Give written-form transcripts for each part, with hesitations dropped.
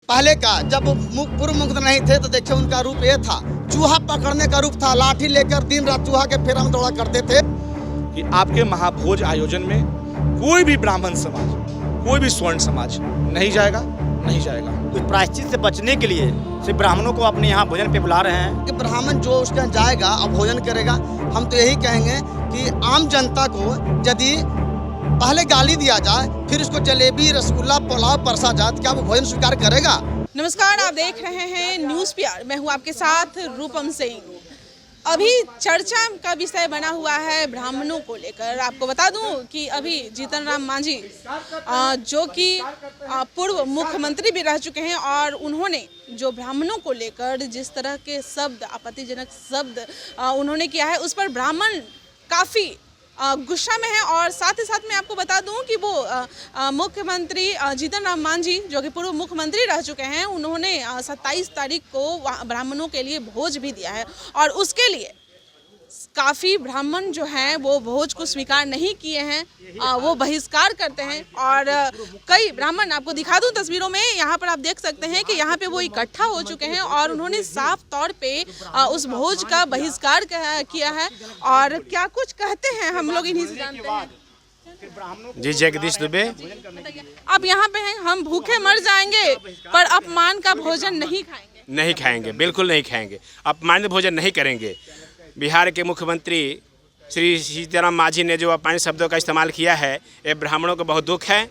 पहले का जब पूर्व मुख्यमंत्री नहीं थे तो देखिए उनका रूप ये था, चूहा पकड़ने का रूप था, लाठी लेकर दिन रात चूहा के फेरा में दौड़ा करते थे। कि आपके महाभोज आयोजन में कोई भी ब्राह्मण समाज, कोई भी स्वर्ण समाज नहीं जाएगा, नहीं जाएगा। कुछ प्रायश्चित से बचने के लिए सिर्फ ब्राह्मणों को अपने यहाँ भोजन पे बुला रहे हैं कि ब्राह्मण जो उसके यहाँ जाएगा और भोजन करेगा, हम तो यही कहेंगे कि आम जनता को यदि पहले गाली दिया जाए फिर उसको जलेबी, रसगुल्ला, पुलाव परसा जाए तो क्या वो भोजन स्वीकार करेगा? नमस्कार, आप देख रहे हैं न्यूज़ PR। मैं हूं आपके साथ रूपम सिंह। अभी चर्चा का विषय बना हुआ है ब्राह्मणों को लेकर। आपको बता दूं कि अभी जीतन राम मांझी जो कि पूर्व मुख्यमंत्री भी रह चुके हैं और उन्होंने जो ब्राह्मणों को लेकर जिस तरह के शब्द, आपत्तिजनक शब्द उन्होंने किया है, उस पर ब्राह्मण काफ़ी गुस्सा में है। और साथ ही साथ मैं आपको बता दूं कि वो मुख्यमंत्री जीतन राम मांझी जो कि पूर्व मुख्यमंत्री रह चुके हैं, उन्होंने 27 तारीख को ब्राह्मणों के लिए भोज भी दिया है और उसके लिए काफ़ी ब्राह्मण जो हैं वो भोज को स्वीकार नहीं किए हैं, वो बहिष्कार करते हैं। और कई ब्राह्मण, आपको दिखा दूं तस्वीरों में, यहाँ पर आप देख सकते हैं कि यहाँ पे वो इकट्ठा हो चुके हैं और उन्होंने साफ तौर पे उस भोज का बहिष्कार किया है। और क्या कुछ कहते हैं हम लोग इन्हीं से जानते हैं। जी जगदीश दुबे। अब यहाँ पे हैं, हम भूखे मर जाएंगे पर अपमान का भोजन नहीं खाएंगे। नहीं खाएंगे, बिल्कुल नहीं खाएंगे, अपमानित भोजन नहीं करेंगे। बिहार के मुख्यमंत्री श्री सीताराम मांझी ने जो अपमानित शब्दों का इस्तेमाल किया है, ये ब्राह्मणों को बहुत दुख है।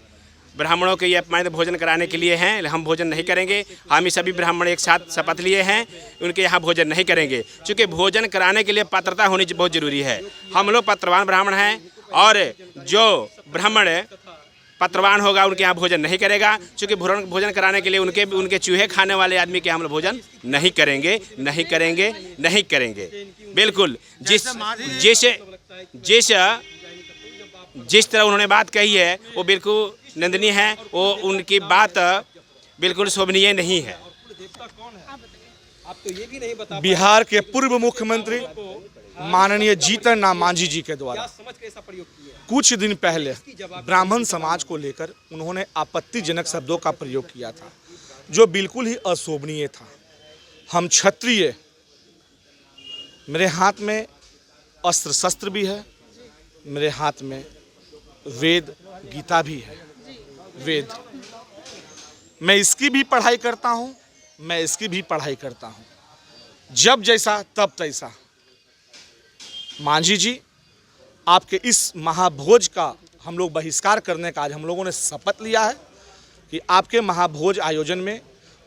ब्राह्मणों के ये अपमानित भोजन कराने के लिए हैं, हम भोजन नहीं करेंगे। हम ही सभी ब्राह्मण एक साथ शपथ लिए हैं, उनके यहाँ भोजन नहीं करेंगे। क्योंकि भोजन कराने के लिए पात्रता होनी बहुत ज़रूरी है। हम लोग पत्रवान ब्राह्मण हैं और जो ब्राह्मण पत्रवान होगा उनके यहाँ भोजन नहीं करेगा। क्योंकि भोजन कराने के लिए उनके चूहे खाने वाले आदमी के हम लोग भोजन नहीं करेंगे, नहीं करेंगे, नहीं करेंगे। बिल्कुल जिस तरह उन्होंने बात कही है वो बिल्कुल निंदनीय है, वो उनकी बात बिल्कुल शोभनीय नहीं है। बिहार के पूर्व मुख्यमंत्री माननीय जीतन राम मांझी जी के द्वारा कुछ दिन पहले ब्राह्मण समाज को लेकर उन्होंने आपत्तिजनक शब्दों का प्रयोग किया था, जो बिल्कुल ही अशोभनीय था। हम क्षत्रिय, मेरे हाथ में अस्त्र शस्त्र भी है, मेरे हाथ में वेद गीता भी है। वेद, मैं इसकी भी पढ़ाई करता हूँ, मैं इसकी भी पढ़ाई करता हूँ। जब जैसा तब तैसा। मांझी जी, आपके इस महाभोज का हम लोग बहिष्कार करने का आज हम लोगों ने शपथ लिया है कि आपके महाभोज आयोजन में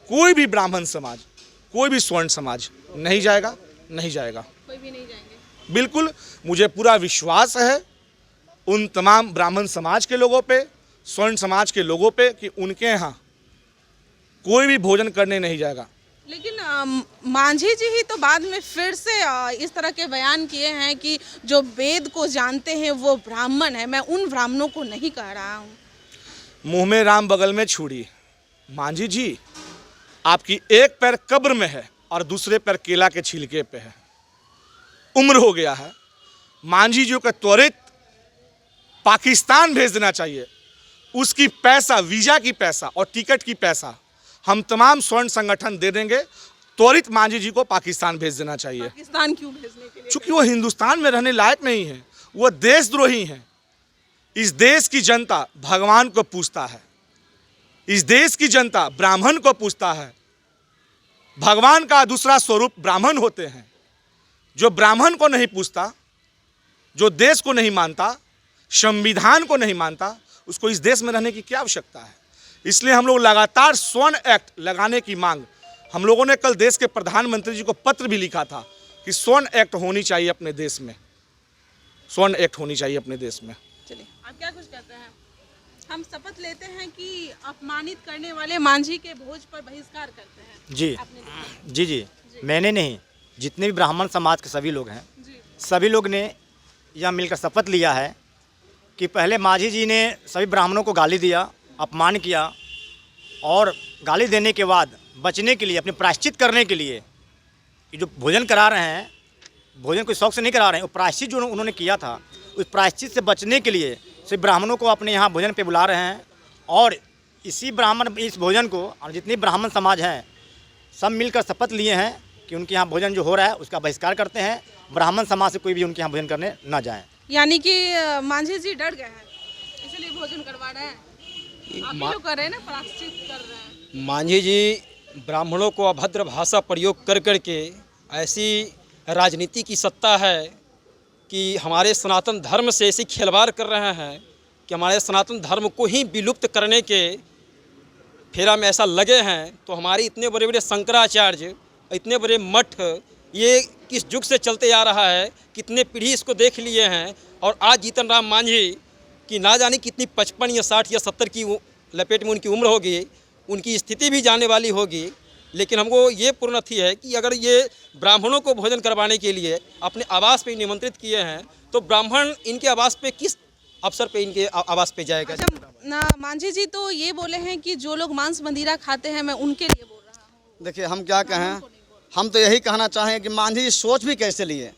कोई भी ब्राह्मण समाज, कोई भी स्वर्ण समाज नहीं जाएगा, नहीं जाएगा, कोई भी नहीं जाएंगे। बिल्कुल मुझे पूरा विश्वास है उन तमाम ब्राह्मण समाज के लोगों पे, स्वर्ण समाज के लोगों पे कि उनके यहाँ कोई भी भोजन करने नहीं जाएगा। लेकिन मांझी जी ही तो बाद में फिर से इस तरह के बयान किए हैं कि जो वेद को जानते हैं वो ब्राह्मण है। मैं उन ब्राह्मणों को नहीं कह रहा हूँ। मुंह में राम बगल में छुरी। मांझी जी, आपकी एक पैर कब्र में है और दूसरे पैर केला के छिलके पे है। उम्र हो गया है। मांझी जी को त्वरित पाकिस्तान भेज देना चाहिए। उसकी पैसा, वीज़ा की पैसा और टिकट की पैसा हम तमाम स्वर्ण संगठन दे देंगे। त्वरित मांझी जी को पाकिस्तान भेज देना चाहिए। पाकिस्तान क्यों भेजने के लिए? चूँकि वो हिंदुस्तान में रहने लायक नहीं है, वो देशद्रोही हैं। इस देश की जनता भगवान को पूजता है, इस देश की जनता ब्राह्मण को पूजता है। भगवान का दूसरा स्वरूप ब्राह्मण होते हैं। जो ब्राह्मण को नहीं पूजता, जो देश को नहीं मानता, संविधान को नहीं मानता, उसको इस देश में रहने की क्या आवश्यकता है? इसलिए हम लोग लगातार स्वर्ण एक्ट लगाने की मांग, हम लोगों ने कल देश के प्रधानमंत्री जी को पत्र भी लिखा था कि स्वर्ण एक्ट होनी चाहिए अपने देश में, स्वर्ण एक्ट होनी चाहिए अपने देश में। चलिए, आप क्या कुछ कहते हैं? हम शपथ लेते हैं कि अपमानित करने वाले मांझी के भोज पर बहिष्कार करते हैं। जी जी, मैंने नहीं, जितने भी ब्राह्मण समाज के सभी लोग हैं, सभी लोग ने यह मिलकर शपथ लिया है कि पहले मांझी जी ने सभी ब्राह्मणों को गाली दिया, अपमान किया, और गाली देने के बाद बचने के लिए, अपने प्रायश्चित करने के लिए ये जो भोजन करा रहे हैं, भोजन कोई शौक से नहीं करा रहे हैं, वो प्रायश्चित जो उन्होंने किया था, उस प्रायश्चित से बचने के लिए सिर्फ ब्राह्मणों को अपने यहाँ भोजन पे बुला रहे हैं और इसी ब्राह्मण इस भोजन को और जितनी ब्राह्मण समाज हैं सब मिलकर शपथ लिए हैं कि उनके यहाँ भोजन जो हो रहा है उसका बहिष्कार करते हैं। ब्राह्मण समाज से कोई भी उनके यहाँ भोजन करने ना जाए। यानी कि मांझी जी डर गए हैं इसलिए भोजन करवा रहे हैं। आप ही लोग कर रहे हैं ना, प्रायश्चित कर रहे हैं। मांझी जी ब्राह्मणों को अभद्र भाषा प्रयोग कर करके ऐसी राजनीति की सत्ता है कि हमारे सनातन धर्म से ऐसी खिलवाड़ कर रहे हैं कि हमारे सनातन धर्म को ही विलुप्त करने के फेरा में ऐसा लगे हैं। तो हमारे इतने बड़े बड़े शंकराचार्य, इतने बड़े मठ, ये किस युग से चलते आ रहा है, कितने पीढ़ी इसको देख लिए हैं। और आज जीतन राम मांझी की ना जाने कितनी 55 या 60 या 70 की लपेट में उनकी उम्र होगी, उनकी स्थिति भी जाने वाली होगी। लेकिन हमको ये पूर्णथी है कि अगर ये ब्राह्मणों को भोजन करवाने के लिए अपने आवास पे निमंत्रित किए हैं तो ब्राह्मण इनके आवास पे किस अवसर पे इनके आवास पे जाएगा। ना मांझी जी तो ये बोले हैं कि जो लोग मांस मंदिरा खाते हैं मैं उनके लिए बोल रहा हूँ। देखिए हम क्या कहें, हम तो यही कहना चाहें कि मांझी जी सोच भी कैसे लिए।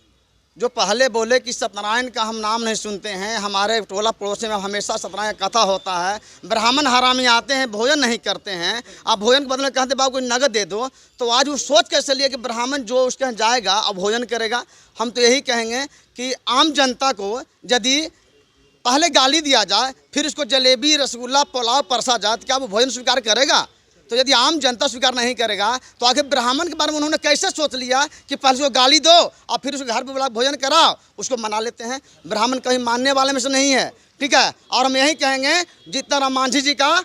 जो पहले बोले कि सत्यनारायण का हम नाम नहीं सुनते हैं, हमारे टोला पड़ोसी में हमेशा सत्यनारायण कथा होता है, ब्राह्मण हरामी आते हैं भोजन नहीं करते हैं, आप भोजन के बदले कहते बाबू कोई नगद दे दो, तो आज वो सोच कैसे लिए कि ब्राह्मण जो उसके यहाँ जाएगा और भोजन करेगा। हम तो यही कहेंगे कि आम जनता को यदि पहले गाली दिया जाए फिर उसको जलेबी रसगुल्ला पुलाव परसा जाए तो क्या वो भोजन स्वीकार करेगा? तो यदि आम जनता स्वीकार नहीं करेगा तो आखिर ब्राह्मण के बारे में उन्होंने कैसे सोच लिया कि पहले उसको गाली दो और फिर उसको घर पर बुला भोजन कराओ, उसको मना लेते हैं। ब्राह्मण कहीं मानने वाले में से नहीं है, ठीक है। और हम यही कहेंगे जीतन राम मांझी जी का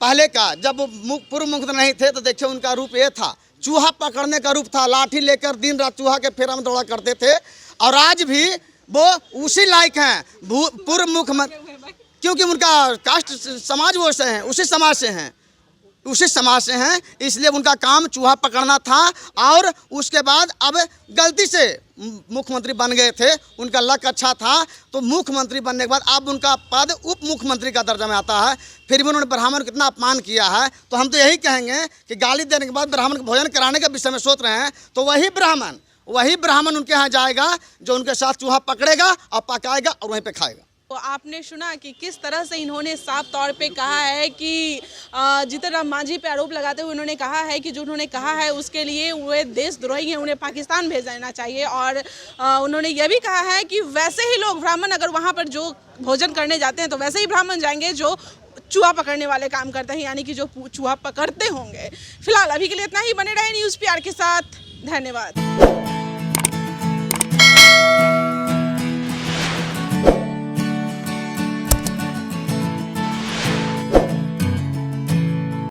पहले का जब वो पूर्व मुख्यमंत्री नहीं थे तो देखिए उनका रूप ये था, चूहा पकड़ने का रूप था, लाठी लेकर दिन रात चूहा के फेरा में दौड़ा करते थे। और आज भी वो उसी लायक हैं पूर्व मुख्यमंत्री, क्योंकि उनका कास्ट समाज वो से हैं, उसी समाज से हैं, इसलिए उनका काम चूहा पकड़ना था। और उसके बाद अब गलती से मुख्यमंत्री बन गए थे, उनका लक अच्छा था, तो मुख्यमंत्री बनने के बाद अब उनका पद उप मुख्यमंत्री का दर्जा में आता है। फिर भी उन्होंने ब्राह्मण को कितना अपमान किया है। तो हम तो यही कहेंगे कि गाली देने के बाद ब्राह्मण को भोजन कराने के विषय में सोच रहे हैं तो वही ब्राह्मण उनके यहाँ जाएगा जो उनके साथ चूहा पकड़ेगा और पकाएगा और वहीं पे खाएगा। तो आपने सुना कि किस तरह से इन्होंने साफ तौर पे कहा है कि जीतन राम मांझी पे आरोप लगाते हुए उन्होंने कहा है कि जो उन्होंने कहा है उसके लिए वे देशद्रोही हैं, उन्हें पाकिस्तान भेज देना चाहिए। और उन्होंने यह भी कहा है कि वैसे ही लोग ब्राह्मण अगर वहाँ पर जो भोजन करने जाते हैं तो वैसे ही ब्राह्मण जाएंगे जो चूहा पकड़ने वाले काम करते हैं, यानी कि जो चूहा पकड़ते होंगे। फिलहाल अभी के लिए इतना ही। बने रहे न्यूज़ PR के साथ। धन्यवाद।